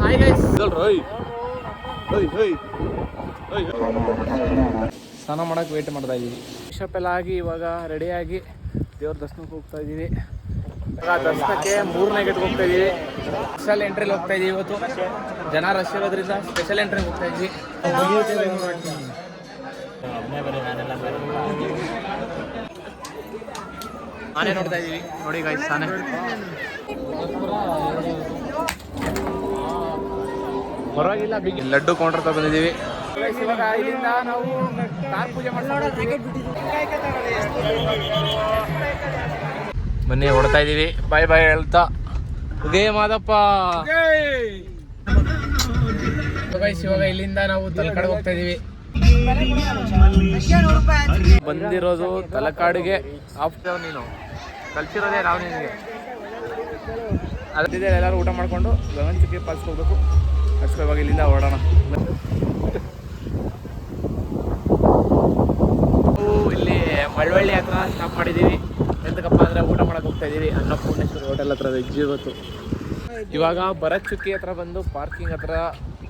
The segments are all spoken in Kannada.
ಹಾಯ್ ಗೈಸ್, ಸ್ನಾನ ಮಾಡಕ್ಕೆ ವೇಟ್ ಮಾಡ್ತಾ ಇದ್ದೀವಿ. ಬಿಷಪ್ ಎಲ್ಲ ಆಗಿ ಇವಾಗ ರೆಡಿಯಾಗಿ ದೇವ್ರ ದರ್ಶನಕ್ಕೆ ಹೋಗ್ತಾ ಇದ್ದೀವಿ. ಇವಾಗ ದರ್ಶನಕ್ಕೆ 3ನೇ ಗೇಟ್ಗೆ ಹೋಗ್ತಾ ಇದ್ದೀವಿ. ಸ್ಪೆಷಲ್ ಎಂಟ್ರಿಗೆ ಹೋಗ್ತಾ ಇದ್ದೀವಿ. ಇವತ್ತು ಜನ ರಶ್ ಇರೋದ್ರಿಂದ ಸ್ಪೆಷಲ್ ಎಂಟ್ರಿಗೆ ಹೋಗ್ತಾ ಇದ್ವಿ. ಆನೆ ನೋಡ್ತಾ ಇದ್ದೀವಿ. ನೋಡಿ ಗೈಸ್, ಆನೆ ಪರವಾಗಿಲ್ಲ. ಲಡ್ಡು ಕೌಂಟರ್ ಬಂದಿದ್ದೀವಿ. ಇವಾಗ ಇಲ್ಲಿಂದ ನಾವು ಕಾರ್ ಪೂಜೆ ಮಾಡ್ತೀವಿ. ಬನ್ನಿ, ಹೊಡ್ತಾ ಇದ್ದೀವಿ. ಬಾಯ್ ಬಾಯ್ ಹೇಳ್ತಾ ಉಗೇ ಮಾದಪ್ಪ. ಇವಾಗ ಇಲ್ಲಿಂದ ನಾವು ತಲಕಾಡಿಗೆ ಹೋಗ್ತಾ ಇದೀವಿ. ಬಂದಿರೋದು ತಲಕಾಡಿಗೆ. ಆಫ್ಟರ್ ನೀನು ಕಲ್ಸಿರೋದೇ ನಾವು ನಿನಗೆ. ಅದಿದೆ, ಎಲ್ಲರೂ ಊಟ ಮಾಡಿಕೊಂಡು ಗಗನಚುಕ್ಕಿ ಫಾಲ್ಸ್ಗೆ ಹೋಗ್ಬೇಕು. ಅಷ್ಟು ಇವಾಗ ಇಲ್ಲಿಂದ ಹೊರಡೋಣ. ಇಲ್ಲಿ ಮಳವಳ್ಳಿ ಹತ್ರ ಸ್ಟಾಪ್ ಮಾಡಿದ್ದೀವಿ. ಎಂತಕ್ಕಪ್ಪ ಅಂದರೆ ಊಟ ಮಾಡಕ್ಕೆ ಹೋಗ್ತಾ ಇದ್ದೀವಿ. ಅನ್ನಪೂರ್ಣೇಶ್ವರಿ ಹೋಟೆಲ್ ಹತ್ರ ವೆಜ್ ಇವತ್ತು. ಇವಾಗ ಭರತ್ ಚುಕ್ಕಿ ಹತ್ರ ಬಂದು ಪಾರ್ಕಿಂಗ್ ಹತ್ರ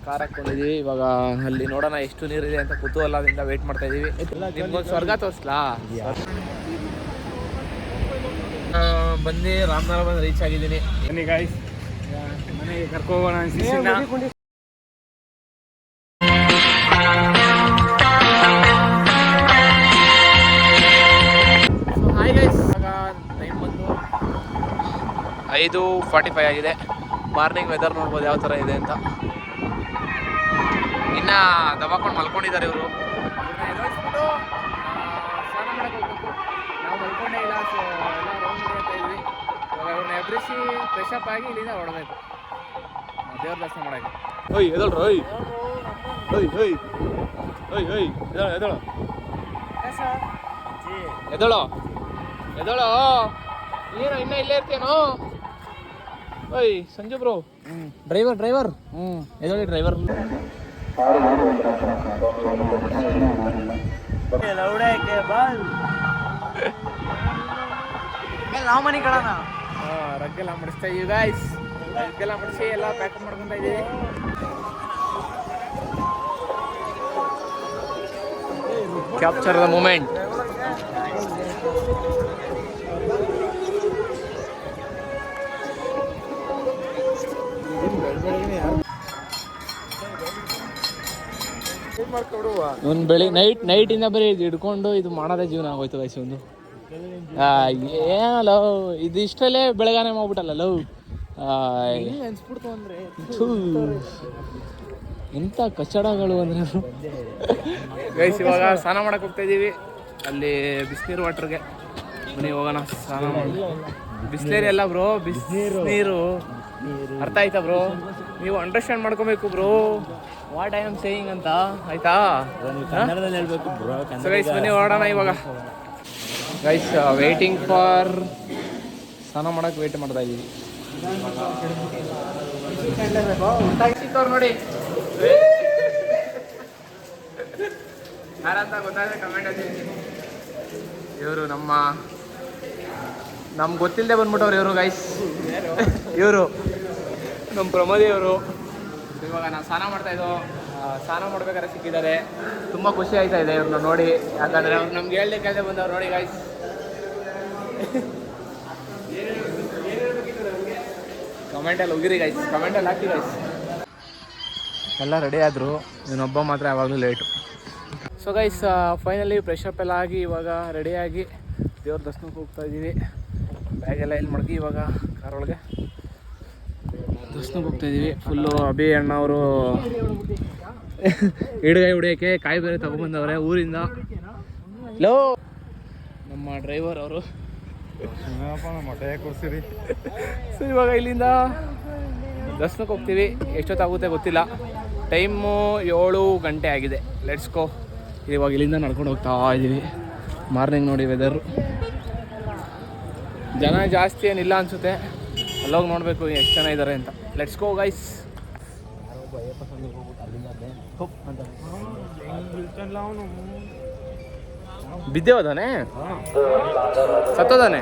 ಕಾರ್ ಹಾಕ್ಕೊಂಡಿದ್ದೀವಿ. ಇವಾಗ ಅಲ್ಲಿ ನೋಡೋಣ ಎಷ್ಟು ನೀರಿದೆ ಅಂತ ಕುತೂಹಲದಿಂದ ವೇಟ್ ಮಾಡ್ತಾ ಇದ್ದೀವಿ. ನಿಮ್ಗೊಂದು ಸ್ವರ್ಗ ತೋರಿಸ್ಲಾ? ಬಂದು ರಾಮನಗರ ಬಂದು ರೀಚ್ ಆಗಿದ್ದೀನಿ. ಬನ್ನಿ ಗಾಯ್ಸ್, ಮನೆಗೆ ಕರ್ಕೋಗೋಣ. ಹಾಯ್ ಗೈಸ್, ಇವಾಗ ಟೈಮ್ ಬಂದು 5:45 ಆಗಿದೆ. ಮಾರ್ನಿಂಗ್ ವೆದರ್ ನೋಡ್ಬೋದು ಯಾವ ಥರ ಇದೆ ಅಂತ. ಇನ್ನು ದಬಾಕೊಂಡು ಮಲ್ಕೊಂಡಿದ್ದಾರೆ ಇವರು. ಎದುರಿಸ್ಬಿಟ್ಟು ಸ್ನಾನ ಮಾಡಕ್ಕೆ ಹೋಗ್ಬೇಕು. ನಾವು ಮಲ್ಕೊಂಡೇ ಇಲ್ಲ, ಸೊ ಎಲ್ಲ ರೌಂಡ್ ಹೊಡಿತಾ ಇದ್ವಿ. ಇವಾಗ ಅವ್ರನ್ನ ಎಬ್ರಿಸಿ ಫ್ರೆಶಪ್ ಆಗಿ ಇಲ್ಲಿಂದ ಹೊಡಬೇಕು ದೇವ್ರ ದರ್ಶನ ಮಾಡೋಕ್ಕೆ. ಓಯ್ ಎದಳ್ರು, ಓಯ್ ಓಯ್ ಓಯ್ ಓಯ್ ಓಯ್ ಎದಳು ಎದಳು ಎದಳು. ಏನು ಇನ್ನೂ ಇಲ್ಲೇ ಇರ್ತೇನೋ? ಓಯ್ ಸಂಜು ಬ್ರೋ, ಡ್ರೈವರ್ ಎದಳಿ ಡ್ರೈವರ್. ನಾವು ಮನೆ ಕಳೋಣ. ರಗ್ಗೆಲ್ಲ ಮಾಡಿಸ್ತಾ ಇದೀವಿ ಗಾಯ್ಸ್. ರಗ್ಗೆಲ್ಲ ಮಾಡಿಸಿ ಎಲ್ಲ ಪ್ಯಾಕ್ ಮಾಡ್ಕೊತಾ ಇದ್ದೀವಿ. Capture the moment. ಒಂದು ನೈಟಿಂದ ಬರೀ ಇದು ಹಿಡ್ಕೊಂಡು ಇದು ಮಾಡೋದೇ ಜೀವನ ಆಗೋಯ್ತು ವಯಸ್ಸು. ಒಂದು ಏನಲ್ಲ ಇದು ಇಷ್ಟಲ್ಲೇ ಬೆಳಗಾನೆ ಮಾಡ್ಬಿಟ್ಟಲ್ಲ ಲವ್. ಎಂಥ ಕಚ್ಚಡಗಳು ಅಂದ್ರೆ ಗೈಸ್. ಇವಾಗ ಸ್ನಾನ ಮಾಡಕ್ಕೆ ಹೋಗ್ತಾ ಇದ್ದೀವಿ. ಅಲ್ಲಿ ಬಿಸಿನೀರು ವಾಟರ್ಗೆ ಬನ್ನಿ ಹೋಗೋಣ. ಸ್ನಾನ ಮಾಡಿ ಬಿಸಿನೀರು ಎಲ್ಲ ಬ್ರೋ, ಬಿಸಿನೀರು ಅರ್ಥ ಆಯ್ತಾ ಬ್ರೋ? ನೀವು ಅಂಡರ್ಸ್ಟ್ಯಾಂಡ್ ಮಾಡ್ಕೋಬೇಕು bro what I am saying ಅಂತ, ಆಯ್ತಾ? ಕನ್ನಡದಲ್ಲಿ ಹೇಳ್ಬೇಕು ಬ್ರೋ. ಸೊ ಗೈಸ್ ಬನ್ನಿ ಹೊರಡೋಣ ಇವಾಗ. ಗೈಸ್ ವೇಟಿಂಗ್ ಫಾರ್ ಸ್ನಾನ ಮಾಡಕ್ಕೆ ವೇಟ್ ಮಾಡ್ತಾ ಇದ್ದೀವಿ. ನೋಡಿ ಯಾರಂತ ಗೊತ್ತಾದ್ರೆ ಕಮೆಂಟ್ ಹಾಕಿ. ಇವರು ನಮ್ಗೆ ಗೊತ್ತಿಲ್ಲದೆ ಬಂದ್ಬಿಟ್ಟವ್ರು ಇವರು ಗೈಸ್. ಇವರು ನಮ್ಮ ಪ್ರಮೋದಿ ಅವರು. ಇವಾಗ ನಾವು ಸ್ನಾನ ಮಾಡ್ತಾಯಿದ್ದೋ, ಸ್ನಾನ ಮಾಡ್ಬೇಕಾದ್ರೆ ಸಿಕ್ಕಿದ್ದಾರೆ. ತುಂಬ ಖುಷಿ ಆಯ್ತಾ ಇದೆ ಇವ್ರನ್ನ ನೋಡಿ. ಯಾಕಂದರೆ ಅವ್ರು ನಮ್ಗೆ ಕೇಳದೆ ಬಂದವ್ರು ನೋಡಿ ಗೈಸ್. ಕಮೆಂಟಲ್ಲಿ ಹೋಗಿರಿ ಗೈಸ್, ಕಮೆಂಟಲ್ಲಿ ಹಾಕಿ ಗೈಸ್. ಎಲ್ಲ ರೆಡಿ ಆದರು, ಇವನೊಬ್ಬ ಮಾತ್ರ ಯಾವಾಗಲೂ late. So guys finally fresh up ಎಲ್ಲ ಆಗಿ ಇವಾಗ ರೆಡಿಯಾಗಿ ದೇವ್ರ ದರ್ಶನಕ್ಕೆ ಹೋಗ್ತಾ ಇದ್ದೀವಿ. ಬ್ಯಾಗೆಲ್ಲ ಇಲ್ಲಿ ಮಡಗಿ ಇವಾಗ ಕಾರೊಳಗೆ ದರ್ಶನಕ್ಕೆ ಹೋಗ್ತಾ ಇದ್ದೀವಿ. ಫುಲ್ಲು ಅಭಿ ಅಣ್ಣ ಅವರು ಹಿಡ್ಗಾಯಿ ಹೊಡಿಯೋಕ್ಕೆ ಕಾಯಿ ಬೇರೆ ತಗೊಂಡ್ಬಂದವ್ರೆ ಊರಿಂದ. ಲೋ ನಮ್ಮ ಡ್ರೈವರ್ ಅವರು. ಸೊ ಇವಾಗ ಇಲ್ಲಿಂದ ದರ್ಶನಕ್ಕೆ ಹೋಗ್ತೀವಿ. ಎಷ್ಟೊತ್ತಾಗುತ್ತೆ ಗೊತ್ತಿಲ್ಲ. ಟೈಮು 7 ಗಂಟೆ ಆಗಿದೆ. Let's go. ಇವಾಗ ಇಲ್ಲಿಂದ ನಡ್ಕೊಂಡು ಹೋಗ್ತಾ ಇದ್ದೀವಿ. ಮಾರ್ನಿಂಗ್ ನೋಡಿ ವೆದರು. ಜನ ಜಾಸ್ತಿ ಏನಿಲ್ಲ ಅನಿಸುತ್ತೆ. ಅಲ್ಲೋಗಿ ನೋಡಬೇಕು ಎಷ್ಟು ಜನ ಇದ್ದಾರೆ ಅಂತ. Let's go guys. ಬಿದ್ದೇವದಾನೆ, ಸತ್ತೋದಾನೆ.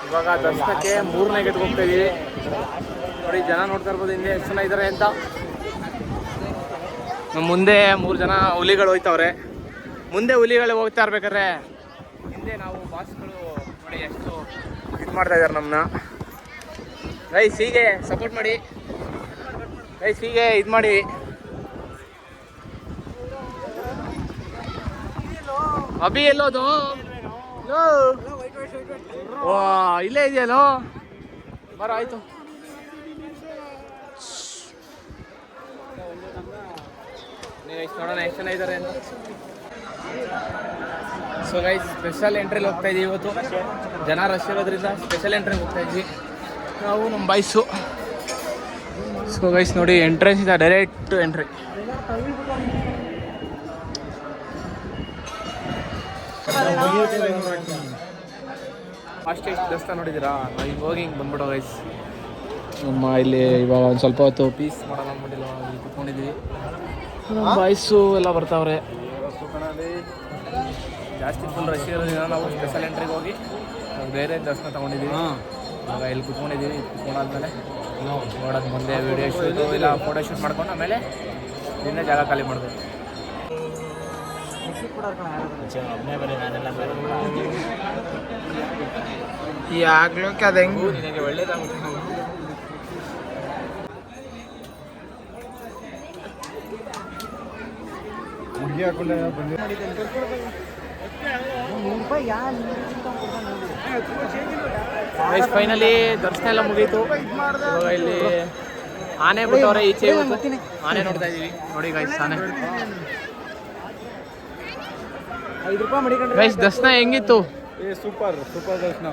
ಇವಾಗ ದರ್ಶನಕ್ಕೆ 3ನೇ ಗೇಟ್ಗೆ ಹೋಗ್ತಾ ಇದೀವಿ. ನೋಡಿ ಜನ ನೋಡ್ತಾ ಇರ್ಬೋದು ಹಿಂದೆ ಎಷ್ಟು ಜನ ಇದ್ದಾರೆ ಅಂತ. ನಮ್ಮ ಮುಂದೆ 3 ಜನ ಹುಲಿಗಳು ಹೋಯ್ತವ್ರೆ. ಮುಂದೆ ಹುಲಿಗಳು ಹೋಗ್ತಾ ಇರ್ಬೇಕಾದ್ರೆ ಹಿಂದೆ ನಾವು ಬಾಸ್ಗಳು ನೋಡಿ ಎಷ್ಟು ಇದು ಮಾಡ್ತಾ ಇದ್ದಾರೆ ನಮ್ಮನ್ನ. ಗೈಸ್ ಹೀಗೆ ಸಪೋರ್ಟ್ ಮಾಡಿ, ಗೈಸ್ ಹೀಗೆ ಇದು ಮಾಡಿ. ಅಭಿ ಎಲ್ಲೋದು? ವಾ ಇಲ್ಲೇ ಇದೆಯಲ್ಲೋ, ಬರೋ ಆಯ್ತು. ನೋಡೋಣ ಎಷ್ಟು ಜನ ಇದ್ದಾರೆ ಅಂತ. ಸೊ ಗೈಸ್ ಸ್ಪೆಷಲ್ ಎಂಟ್ರಿಗೆ ಹೋಗ್ತಾ ಇದೀವಿ ಇವತ್ತು. ಜನ ರಶ್ ಇರೋದ್ರಿಂದ ಸ್ಪೆಷಲ್ ಎಂಟ್ರಿಗೆ ಹೋಗ್ತಾ ಇದ್ವಿ ನಾವು ನಮ್ಮ ಬಾಯ್ಸು. ಸೊ ಗೈಸ್ ನೋಡಿ ಎಂಟ್ರೆನ್ಸ್ ಇದೆ, ಡೈರೆಕ್ಟ್ ಎಂಟ್ರಿ. ಅಷ್ಟೇ ದೇವಸ್ಥಾನ ನೋಡಿದ್ದೀರಾ? ನಾವು ಹಿಂಗೆ ಹೋಗಿ ಹಿಂಗೆ ಬಂದ್ಬಿಡೋ ಗೈಸ್. ನಮ್ಮ ಇಲ್ಲಿ ಇವಾಗ ಒಂದು ಸ್ವಲ್ಪ ಹೊತ್ತು ಪೀಸ್ ಮಾಡೋಣ ಅಂದ್ಬಿಟ್ಟಿಲ್ಲ, ಇಲ್ಲಿ ಕುತ್ಕೊಂಡಿದ್ದೀವಿ. ನಮ್ಮ ಬಾಯ್ಸು ಎಲ್ಲ ಬರ್ತಾವ್ರೆ. ಜಾಸ್ತಿ ಫುಲ್ ರಶ್ ಇರೋದ್ರಿಂದ ನಾವು ಸ್ಪೆಷಲ್ ಎಂಟ್ರಿಗೆ ಹೋಗಿ ಬೇರೆ ದರ್ಶನ ತೊಗೊಂಡಿದ್ದೀವಿ. ಇವಾಗ ಇಲ್ಲಿ ಕುತ್ಕೊಂಡಿದ್ದೀವಿ. ಕುತ್ಕೊಂಡಾದ್ಮೇಲೆ ನೋಡೋದು ಮುಂದೆ ವೀಡಿಯೋ ಶೂಟು ಇಲ್ಲ ಫೋಟೋ ಶೂಟ್ ಮಾಡ್ಕೊಂಡು ಆಮೇಲೆ ಇನ್ನೇ ಜಾಗ ಖಾಲಿ ಮಾಡಬೇಕು. ಆಗ್ಲೋಕೆ ಅದು ಹೆಂಗು ನಿನಗೆ ಒಳ್ಳೇದಾಗುತ್ತೆ. ಫೈನಲಿ ದರ್ಶನ ಎಲ್ಲ ಮುಗೀತು. ಇವಾಗ ಇಲ್ಲಿ ಆನೆ ಬಿಟ್ಟವ್ರೆ ಈಚೆ. ಆನೆ ನೋಡ್ತಾ ಇದೀವಿ ನೋಡಿ ಗೈಸ್. ಆನೆ ಗೈಸ್ ದರ್ಶನ ಹೆಂಗಿತ್ತು? ಸೂಪರ್ ದರ್ಶನ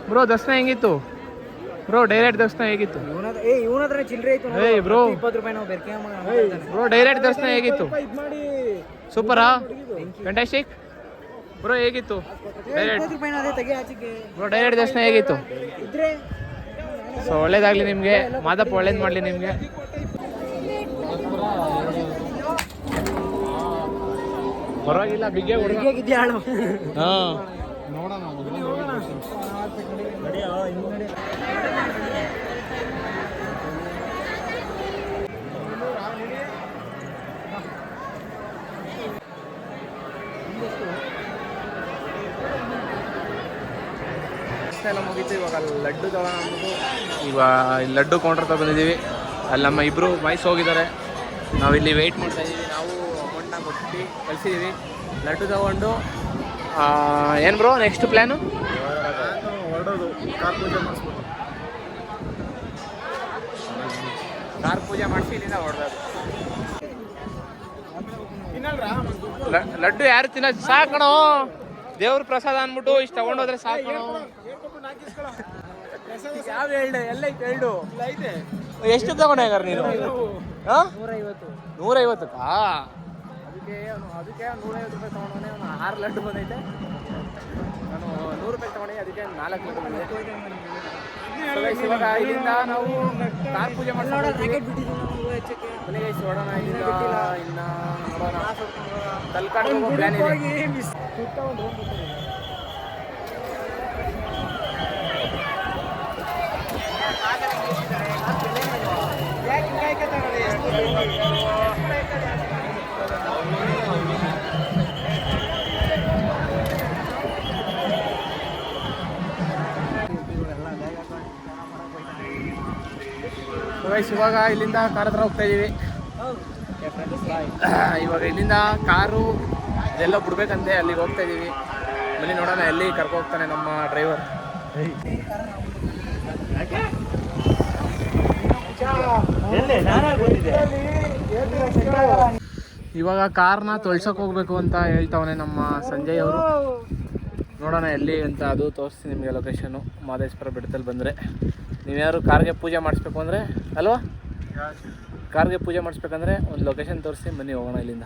ಬ್ರೋ. ದರ್ಶನ ಹೆಂಗಿತ್ತು ಬ್ರೋ? ಡೈರೆಕ್ಟ್ ದರ್ಶನ ಹೇಗಿತ್ತು? ಬ್ರೋ ಡೈರೆಕ್ಟ್ ದರ್ಶನ ಹೇಗಿತ್ತು? ಸೂಪರಾ? Fantastic bro. ಹೇಗಿತ್ತು ಬ್ರೋ ಡೈರೆಕ್ಟ್ ದರ್ಶನ ಹೇಗಿತ್ತು? ಸೊ ಒಳ್ಳೇದಾಗ್ಲಿ ನಿಮಗೆ, ಮಾದಪ್ಪ ಒಳ್ಳೇದು ಮಾಡಲಿ ನಿಮಗೆ. ಪರವಾಗಿಲ್ಲ, ಬಿಗ್ಗೆ ಹೊಡೆದಿದ್ಯಾ? ಹಾಂ ನೋಡೋಣ. ಎಲ್ಲ ಮುಗೀತು. ಇವಾಗ ಲಡ್ಡು ತಗೋಣ ಅಂದ್ಬಿಟ್ಟು ಇವಾಗ ಲಡ್ಡು ಕೌಂಟರ್ ಬಂದಿದ್ದೀವಿ. ಅಲ್ಲಿ ನಮ್ಮ ಇಬ್ಬರು ಬಾಯ್ಸ್ ಹೋಗಿದ್ದಾರೆ. ನಾವಿಲ್ಲಿ ವೆಯ್ಟ್ ಮಾಡ್ತಾ ಇದ್ದೀವಿ. ನಾವು ಅಮೌಂಟ್ನ ಕೊಟ್ಟು ಕಳಿಸಿದ್ದೀವಿ. ಲಡ್ಡು ತಗೊಂಡು ಏನು ಬ್ರೋ ನೆಕ್ಸ್ಟ್ ಪ್ಲ್ಯಾನು? ಹೊರಡೋದು, ಕಾರ್ ಪೂಜೆ ಮಾಡಿಸ್ಬೋದು. ಕಾರ್ ಪೂಜೆ ಮಾಡಿಸಿ ಇಲ್ಲಿಂದ ಹೊರಡೋದು. ಲಡ್ಡು ಯಾರು ತಿನ್ನೋದು? ಸಾಕಣೋ, ದೇವ್ರ ಪ್ರಸಾದ ಅಂದ್ಬಿಟ್ಟು ಇಷ್ಟು ತಗೊಂಡೋದ್ರೆ ಸಾಕಣೋ. ಯಾವ ಹೇಳ್ದೆ? ಎಲ್ಲ ಎರಡು ಎಷ್ಟು ತಗೊಂಡೆ ಹಂಗಾರೆ ನೀನು? 150. ಅದಕ್ಕೆ 150 ರೂಪಾಯಿ ತೊಗೊಂಡವನೇ. 6 ಲಡ್ಡು ಬಂದೈತೆ. ನಾನು 100 ರೂಪಾಯಿ ತೊಗೊಂಡೆ, ಅದಕ್ಕೆ 4 ಲಡ್ಡು ಬಂದಿದೆ. ಇವಾಗ ಇಲ್ಲಿಂದ ನಾವು ಕಾರ್ ಪೂಜೆ ಮಾಡ್ಸೋಣ. ಮನೆಗೆ ಹೊಡೋಣ. ಇಲ್ಲಿಂದ ಇನ್ನು ನೋಡೋಣ, ತಲ್ಕಾಡ್ ಹೋಗೋ ಪ್ಲ್ಯಾನ್ ಇದೆ. ಇವಾಗ ಇಲ್ಲಿಂದ ಕಾರ್ ಹತ್ರ ಹೋಗ್ತಾ ಇದೀವಿ. ಇವಾಗ ಇಲ್ಲಿಂದ ಕಾರು ಇದೆಲ್ಲ ಬಿಡ್ಬೇಕಂತೆ, ಅಲ್ಲಿಗೆ ಹೋಗ್ತಾ ಇದೀವಿ. ಬನ್ನಿ ನೋಡೋಣ ಎಲ್ಲಿ ಕರ್ಕೊ ಹೋಗ್ತಾನೆ ನಮ್ಮ ಡ್ರೈವರ್. ಇವಾಗ ಕಾರ್ನ ತೊಳ್ಸೋಕೆ ಹೋಗ್ಬೇಕು ಅಂತ ಹೇಳ್ತಾವನೆ ನಮ್ಮ ಸಂಜಯ್ ಅವರು. ನೋಡೋಣ ಎಲ್ಲಿ ಅಂತ ಅದು ತೋರಿಸ್ತೀನಿ ನಿಮಗೆ ಲೊಕೇಶನ್ನು. ಮಾದೇಶ್ವರ ಬೆಟ್ಟದಲ್ಲಿ ಬಂದರೆ ನೀವ್ಯಾರು ಕಾರ್ಗೆ ಪೂಜೆ ಮಾಡಿಸ್ಬೇಕು ಅಂದರೆ ಅಲ್ವಾ, ಕಾರ್ಗೆ ಪೂಜೆ ಮಾಡಿಸ್ಬೇಕಂದ್ರೆ ಒಂದು ಲೊಕೇಶನ್ ತೋರಿಸಿ ಬನ್ನಿ ಹೋಗೋಣ ಇಲ್ಲಿಂದ.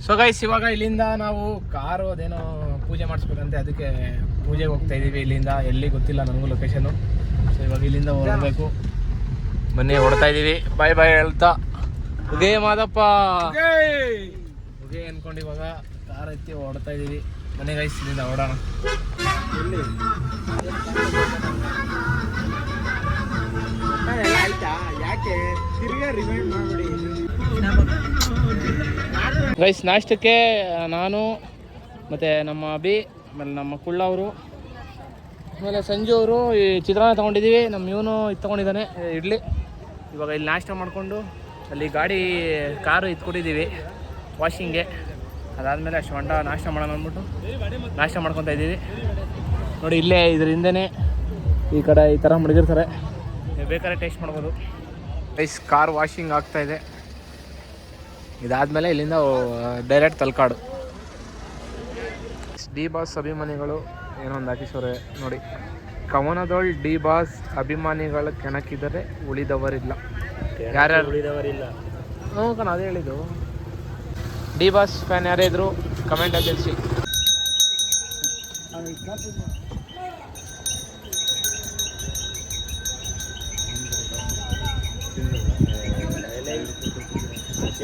ಸೊ ಗೈಸ್ ಇವಾಗ ಇಲ್ಲಿಂದ ನಾವು ಕಾರು ಅದೇನೋ ಪೂಜೆ ಮಾಡಿಸ್ಬೇಕಂತೆ, ಅದಕ್ಕೆ ಪೂಜೆಗೆ ಹೋಗ್ತಾ ಇದ್ದೀವಿ. ಇಲ್ಲಿಂದ ಎಲ್ಲಿ ಗೊತ್ತಿಲ್ಲ ನನಗೂ ಲೊಕೇಶನ್ನು. ಸೊ ಇವಾಗ ಇಲ್ಲಿಂದ ಹೋಗಬೇಕು. ಬನ್ನಿ ಹೊಡ್ತಾ ಇದ್ದೀವಿ ಬಾಯ್ ಬಾಯ್ ಹೇಳ್ತಾ ಉಗೇ ಮಾದಪ್ಪ ಉಗೇ ಅನ್ಕೊಂಡು ಇವಾಗ ಕಾರ್ ಎತ್ತಿ ಹೊಡ್ತಾ ಇದ್ದೀವಿ ಮನೆ ಗೈಸ್ ಇಲ್ಲಿಂದ ಹೊಡೋಣ. ಗೈಸ್ ನಾಷ್ಟಕ್ಕೆ ನಾನು ಮತ್ತು ನಮ್ಮ ಅಭಿ ಆಮೇಲೆ ನಮ್ಮ ಕುಳ್ಳ ಅವರು ಆಮೇಲೆ ಸಂಜು ಅವರು ಈ ಚಿತ್ರಾನ್ನ ತೊಗೊಂಡಿದ್ದೀವಿ. ನಮ್ಮ ಇವನು ಇದು ತೊಗೊಂಡಿದ್ದಾನೆ ಇಡ್ಲಿ. ಇವಾಗ ಇಲ್ಲಿ ನಾಷ್ಟ ಮಾಡಿಕೊಂಡು ಅಲ್ಲಿ ಗಾಡಿ ಕಾರು ಇಟ್ಕೊಟ್ಟಿದ್ದೀವಿ ವಾಷಿಂಗ್ಗೆ. ಅದಾದಮೇಲೆ ಅಷ್ಟು ಹೊಂಡ ನಾಷ್ಟ ಮಾಡೋಣ ಅಂದ್ಬಿಟ್ಟು ನಾಷ್ಟ ಮಾಡ್ಕೊತಾ ಇದ್ದೀವಿ. ನೋಡಿ ಇಲ್ಲೇ ಇದ್ರ ಹಿಂದೆನೇ ಈ ಕಡೆ ಈ ಥರ ಮಡಗಿರ್ತಾರೆ, ನೀವು ಬೇಕಾದ್ರೆ ಟೇಸ್ಟ್ ಮಾಡ್ಬೋದು. ಗೈಸ್ ಕಾರ್ ವಾಷಿಂಗ್ ಆಗ್ತಾಯಿದೆ. ಇದಾದಮೇಲೆ ಇಲ್ಲಿಂದ ಡೈರೆಕ್ಟ್ ತಲಕಾಡು. ಡಿ ಬಾಸ್ ಅಭಿಮಾನಿಗಳು ಏನೋ ಒಂದು ಹಾಕಿಸೋರೆ ನೋಡಿ, ಕವನದೊಳ್ ಡಿ ಬಾಸ್ ಅಭಿಮಾನಿಗಳು ಕೆಣಕಿದರೆ ಉಳಿದವರಿಲ್ಲ. ಯಾರ್ಯಾರು ಉಳಿದವರಿಲ್ಲ? ಹ್ಞೂ ಕಣ ಅದೇ ಹೇಳಿದ್ದು. ಡಿ ಬಾಸ್ ಫ್ಯಾನ್ ಯಾರೇ ಇದ್ರು ಕಮೆಂಟಲ್ಲಿ ತಿಳಿಸಿ.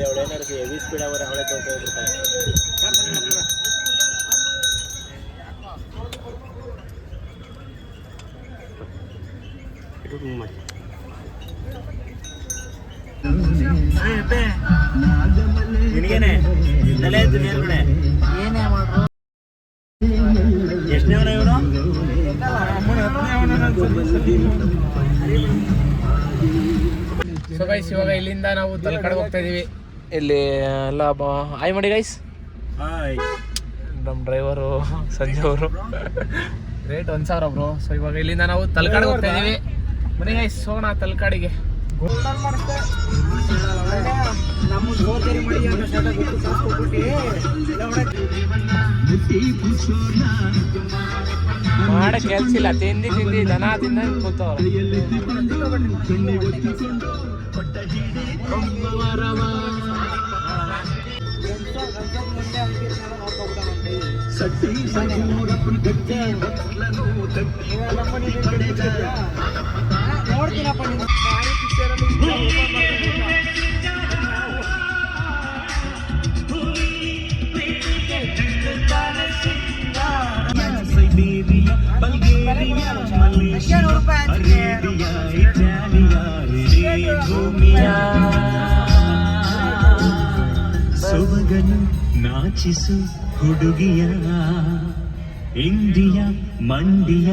ಅವಳೇನಾದ್ರು ಹೆವಿ ಸ್ಪೀಡ್ ಅವರೇ ಅವಳೇ ತೋರಿಸ್ಬಿಡ್ತಾರೆ. ನಿನಗೇನೆ ತಲೆ ಎತ್ತು ಮೇಲ್ಗಡೆ ಏನೇ ಮಾಡ್ರು. ಎಷ್ಟನೇವನ ಇವನು? ಸೊ ಗೈಸ್ ಇವಾಗ ಇಲ್ಲಿಂದ ನಾವು ತಲಕಾಡಿಗೆ ಹೋಗ್ತಾ ಇದೀವಿ. ಇಲ್ಲಿ ಎಲ್ಲ ಹಾಯ್ ಮಾಡಿ ಗೈಸ್. ನಮ್ಮ ಡ್ರೈವರು ಸಂಜೆ ಅವರು ರೇಟ್ 1,000 ಬ್ರೋ. ಸೊ ಇವಾಗ ಇಲ್ಲಿಂದ ನಾವು ತಲಕಾಡಿಗೆ ಹೋಗ್ತಾ ಇದೀವಿ. ಬನ್ನಿ ಗೈಸ್ ಹೋಗೋಣ ತಲಕಾಡಿಗೆ. ಮಾಡ ಕೆಲ್ಸ ಇಲ್ಲ, ತಿಂದಿ ದನ ತಿಂದ ಕೂತವ್ರ. ಸೊಬಗನು ನಾಚಿಸು ಹುಡುಗಿಯ ಇಂಡಿಯ ಮಂಡಿಯ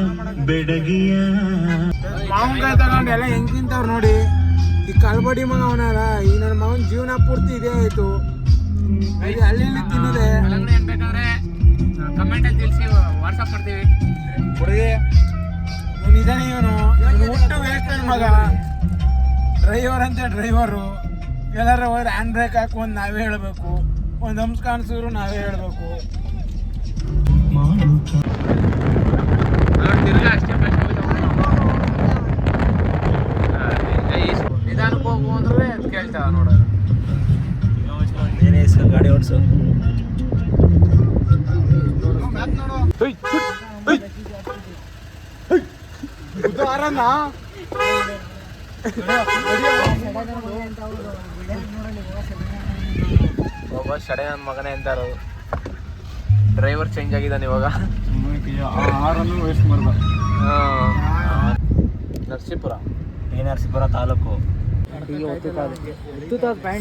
ಬೆಡಗಿಯ. ಮಾವಿನಕಾಯಿ ತಗೊಂಡು ಎಲ್ಲ ಹೆಂಗ್ ತಿಂತವ್ರು ನೋಡಿ. ಈ ಕಲ್ಬಡಿ ಮಗ ಅವನಲ್ಲ, ಈ ನನ್ನ ಮಗನ ಜೀವನ ಪೂರ್ತಿ ಇದೇ ಆಯ್ತು. ಅಲ್ಲಿ ತಿನ್ನೋದೆ ಬೇಕಾದ್ರೆ ಕಮೆಂಟ್ ಅಲ್ಲಿ ತಿಳಿಸಿ, ವಾಟ್ಸಪ್ ಮಾಡ್ತೀವಿ. ಹುಡುಗಿ ಇವನು ಇದಾನೆ, ಇವನು ಹುಟ್ಟು ವೇಸ್ಟ್ ಮಗ. ಡ್ರೈವರ್ ಅಂತ ಡ್ರೈವರು. ಎಲ್ಲಾರು ಹೋದ್ರೆ ಹ್ಯಾಂಡ್ ಬ್ರೇಕ್ ಹಾಕು ಒಂದು ನಾವೇ ಹೇಳ್ಬೇಕು, ಒಂದು ಹಂಸ್ ಕಾಣಿಸಿದ್ರು ನಾವೇ ಹೇಳ್ಬೇಕು. ನಿಧಾನಕ್ಕೆ ಹೋಗು ಅಂದ್ರೆ ಕೇಳ್ತಾವ ನೋಡೋದು. ಗಾಡಿ ಓಡಿಸು. ಒಬ್ಬ ಶಡೆ ನನ್ನ ಮಗನೇ ಅಂತ ಇರೋದು. ಡ್ರೈವರ್ ಚೇಂಜ್ ಆಗಿದ್ದಾನೆ ಇವಾಗ. ವೇಸ್ಟ್ ಮಾಡ್ಬಾರ್ದು. ನರಸೀಪುರ ತಾಲೂಕು.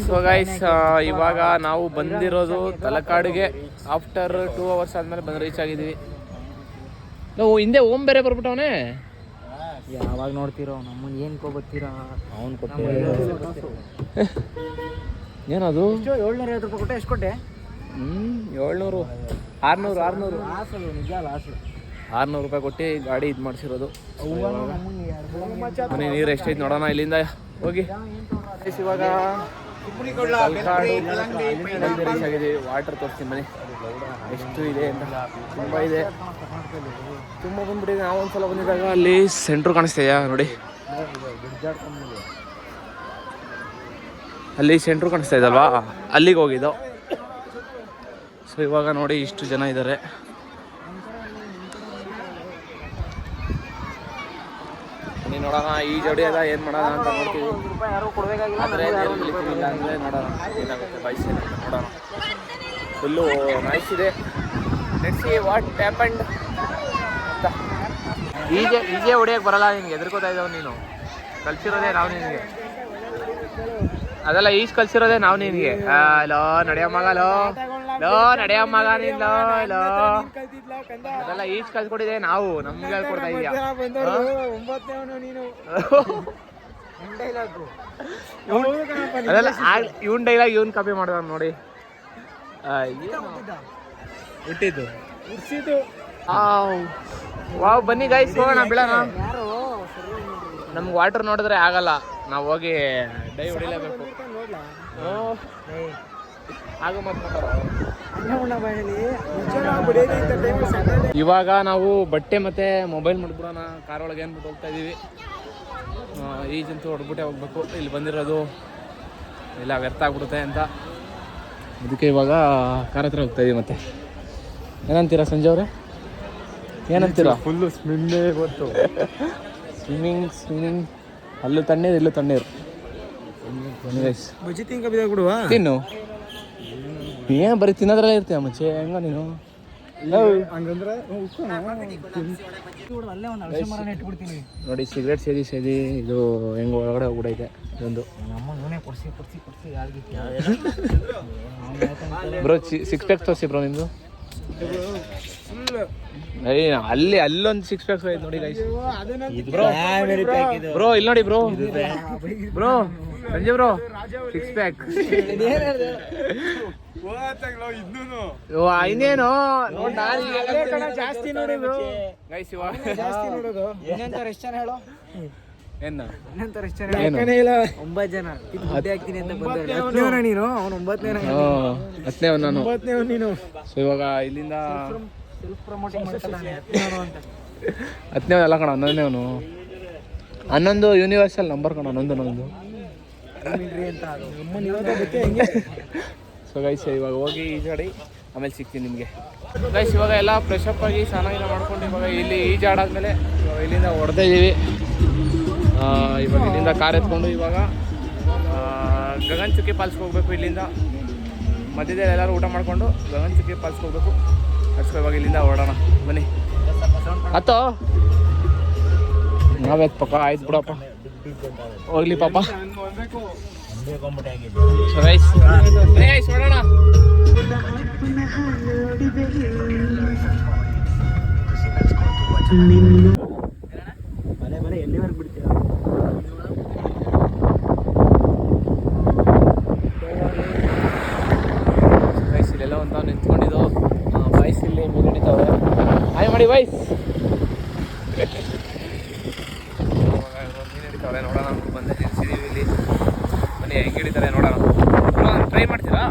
ಸೊ ಗೈಸ್ ಇವಾಗ ನಾವು ಬಂದಿರೋದು ತಲಕಾಡಿಗೆ. ಆಫ್ಟರ್ 2 hours ಆದ್ಮೇಲೆ ಬಂದು ರೀಚ್ ಆಗಿದ್ದೀವಿ. ನಾವು ಹಿಂದೆ ಓಂ ಬೇರೆ ಬರ್ಬಿಟ್ಟವನೇ. ಯಾವಾಗ ನೋಡ್ತೀರೋ ನಮ್ಮನ್ನ ಏನು ಕೊಡ್ತೀರಾ? ಅವನು ಕೊಟ್ಟೆ ಏನದು? 750 ರೂಪಾಯಿ ಕೊಟ್ಟೆ. ಎಷ್ಟು ಕೊಟ್ಟೆ? 700 600 ನಿಜ ಲಾಸು. 600 ರೂಪಾಯಿ ಕೊಟ್ಟು ಗಾಡಿ ಇದು ಮಾಡಿಸಿರೋದು. ಮನೆ ನೀರು ಎಷ್ಟೈತೆ ನೋಡೋಣ ಇಲ್ಲಿಂದ ಹೋಗಿ. ಇವಾಗ ರೀಚ್ ಆಗಿದ್ದೀವಿ. ವಾಟರ್ ತೋರಿಸ್ತೀನಿ ಮನೆ ಎಷ್ಟು ಇದೆ ಅಂತ. ತುಂಬ ಇದೆ, ತುಂಬ ಬಂದ್ಬಿಟ್ಟಿದೆ. ನಾವು ಒಂದ್ಸಲ ಬಂದಿದ್ದಾಗ ಅಲ್ಲಿ ಸೆಂಟ್ರ್ ಕಾಣಿಸ್ತೀಯಾ ನೋಡಿ, ಅಲ್ಲಿ ಸೆಂಟ್ರ್ ಕಾಣಿಸ್ತಾ ಇದಲ್ವಾ, ಅಲ್ಲಿಗೆ ಹೋಗಿದ್ದು. ಸೊ ಇವಾಗ ನೋಡಿ ಇಷ್ಟು ಜನ ಇದ್ದಾರೆ. ನೋಡೋಣ ಈ ಜೋಡಿ ಅದ ಏನು ಮಾಡೋಣ ಅಂತ ನೋಡ್ತೀವಿ. ಯಾರು ಕೊಡ್ಬೇಕಾಗಿಲ್ಲ ಆದರೆ ನೀರು ಇಳಿತೀವಿ, ಇಲ್ಲ ಅಂದರೆ ನೋಡೋಣ ಏನಾಗುತ್ತೆ ಬೈಸ್ ಅಂತ ನೋಡೋಣ. ಫುಲ್ಲು ನೈಸ್ ಇದೆ. ಲೆಟ್ಸ್ ಸಿ ವಾಟ್ ಹ್ಯಾಪಂಡ್ ಅಂತ. ಈಜೆ ಹೊಡಿಯೋಕೆ ಬರಲ್ಲ ನಿನಗೆ, ಎದುರ್ಕೋತಾ ಇದ್ದಾವೆ ನೀನು. ಕಲ್ಸಿರೋದೇ ನಾವು ನಿನಗೆ, ಅದೆಲ್ಲ ಈಜ್ ಕಲ್ಸಿರೋದೇ ನಾವು ನಿನಗೆ. ಲೋ ನಡೆಯೋ ಮಗ, ಲೋ ನಡೆಯೋ ಮಗ ನೀನು, ಲೋ ಅದೆಲ್ಲ ಈಜ್ ಕಲ್ಸ್ಕೊಟ್ಟಿದೆ ನಾವು, ನಮ್ಗೆ ಹೇಳ್ಕೊಡ್ತಾ ಇದೀಯ. ಅದೆಲ್ಲ ಇವನ್ ಡೈಲಾಗ್ ಇವನ್ ಕಾಪಿ ಮಾಡಿದ ನೋಡಿ. ಹುಟ್ಟಿದ್ದು ವಾವ್. ಬನ್ನಿ ಗೈಸ್ ಹೋಗೋಣ, ಬಿಡೋಣ. ನಮ್ಗೆ ವಾಟರ್ ನೋಡಿದ್ರೆ ಆಗಲ್ಲ, ನಾವು ಹೋಗಿ ಡೈ ಹೊಡಿಲೇಬೇಕು. ಇವಾಗ ನಾವು ಬಟ್ಟೆ ಮತ್ತೆ ಮೊಬೈಲ್ ಮಾಡ್ಬಿಡೋಣ, ಕಾರ್ ಒಳಗೆ ಏನ್ಬಿಟ್ಟು ಹೋಗ್ತಾ ಇದೀವಿ. ಈಜಂತೂ ಹೊಡ್ಬಿಟ್ಟೆ ಹೋಗ್ಬೇಕು. ಇಲ್ಲಿ ಬಂದಿರೋದು ಇಲ್ಲ ವ್ಯರ್ಥ ಆಗ್ಬಿಡುತ್ತೆ ಅಂತ, ಅದಕ್ಕೆ ಇವಾಗ ಕಾರ್ ಹತ್ರ ಹೋಗ್ತಾ ಇದೀವಿ. ಮತ್ತೆ ಏನಂತೀರಾ ಸಂಜೆ ಅವ್ರೆ, ಏನಂತೀರಾ? ಫುಲ್ಲು ಸ್ವಿಮ್ಮೇ ಗೊತ್ತು. ಸ್ವಿಮ್ಮಿಂಗ್ ಅಲ್ಲೂ ತಣ್ಣೀರು ಇಲ್ಲೂ ತಣ್ಣೀರು. ಬಜ್ಜಿ ತಿಂಕ ಬಿಡುವ ತಿನ್ನು, ಏನು ಬರೀ ತಿನ್ನೋದ್ರಲ್ಲೇ ಇರ್ತೀಯ ಮುಂಚೆ, ಹೆಂಗ ನೀನು? ಹಂಗಂದ್ರೆ ನೋಡಿ ಸಿಗರೇಟ್ ಸೇದಿ ಇದು ಹೆಂಗ ಒಳಗಡೆ ಹೋಗ್ಬಿಡೈತೆ ಇದೊಂದು. ಬ್ರೋ 6 ಪ್ಯಾಕ್ ತೋರಿಸಿ ಬ್ರೋ ನಿಮ್ದು. ಅಲ್ಲಿ ಅಲ್ಲೊಂದು 6 ಪ್ಯಾಕ್ಸ್ ಐತೆ ನೋಡಿ ಗೈಸ್. ಬ್ರೋ ಇಲ್ಲಿ ನೋಡಿ ಬ್ರೋ, ಬ್ರೋ ಸಂಜೆ ಬ್ರೋ 6 ಪ್ಯಾಕ್. ಇನ್ನೇನು ಜಾಸ್ತಿ ನೋಡಿ ಬ್ರೋ ಗೈಸ್. ಇವಾಗ ಜಾಸ್ತಿ ನೋಡೋದು. ಇನ್ನಂತಾರೆ ಎಷ್ಟು ಜನ ಹೇಳೋ? ಏನು ಇನ್ನಂತಾರೆ ಎಷ್ಟು ಜನ? ಇಲ್ಲ 9 ಜನ. ಹಾಕ್ತೀನಿ ಅಂತ ಬಂದ ನೀನು, ಅವನು 9ನೇ ನಾನು 9ನೇ ನೀನು. ಸೊ ಇವಾಗ ಇಲ್ಲಿಂದ ಸೆಲ್ಫ್ ಪ್ರಮೋಟಿಂಗ್ ಮಾಡ್ತಾನೆ ಅಂತ. 10ನೇ ಅಲ್ಲ ಕಣ, 11ನೇ ಅವನು. 11 ಯೂನಿವರ್ಸಲ್ ನಂಬರ್ ಕಣ, 11 ಸೊ ಗೈಸ್ ಇವಾಗ ಹೋಗಿ ಈಜಾಡಿ ಆಮೇಲೆ ಸಿಗ್ತೀನಿ ನಿಮಗೆ ಗೈಸ್. ಇವಾಗ ಎಲ್ಲ ಫ್ರೆಶ್ ಅಪ್ ಆಗಿ ಸ್ನಾನ ಮಾಡ್ಕೊಂಡು ಇವಾಗ ಇಲ್ಲಿ ಈಜಾಡಾದ್ಮೇಲೆ ಇವಾಗ ಇಲ್ಲಿಂದ ಹೊಡ್ತಾ ಇದ್ದೀವಿ. ಇವಾಗ ಇಲ್ಲಿಂದ ಕಾರ್ ಎತ್ಕೊಂಡು ಇವಾಗ ಗಗನಚುಕ್ಕಿ ಫಾಲ್ಸ್ಗೆ ಹೋಗ್ಬೇಕು. ಇಲ್ಲಿಂದ ಮಧ್ಯದಲ್ಲಿ ಎಲ್ಲರೂ ಊಟ ಮಾಡಿಕೊಂಡು ಗಗನಚುಕ್ಕಿ ಫಾಲ್ಸ್ಗೆ ಹೋಗ್ಬೇಕು. ಅಷ್ಟು ಇವಾಗ ಇಲ್ಲಿಂದ ಹೊರಡೋಣ ಬನ್ನಿ. ಹತ್ತೋ ನಾವೇತ್ ಪಕ್ಕ ಆಯ್ತು ಬಿಡಪ್ಪ, ಹೋಗ್ಲಿ ಪಾಪ. ಹೊರಡೋಣ. ಇಲ್ಲೆಲ್ಲ ಒಂದು ನಿಂತ್ಕೊಂಡಿದ್ದು ಬಾಯ್ಸ್ ಇಲ್ಲಿ ಮೀನು ಹಿಡಿತಾವೆ. ಹಾಯ್ ಮಾಡಿ ಬಾಯ್ಸ್. ಮೀನು ಹಿಡಿತಾವೆ ನೋಡೋಣ. ಬಂದೆ ನಿಲ್ಸಿದೀವಿ ಇಲ್ಲಿ, ಬನ್ನಿ ಹೆಂಗೆ ಹಿಡಿತಾರೆ ನೋಡೋಣ. ಟ್ರೈ ಮಾಡ್ತೀರಾ?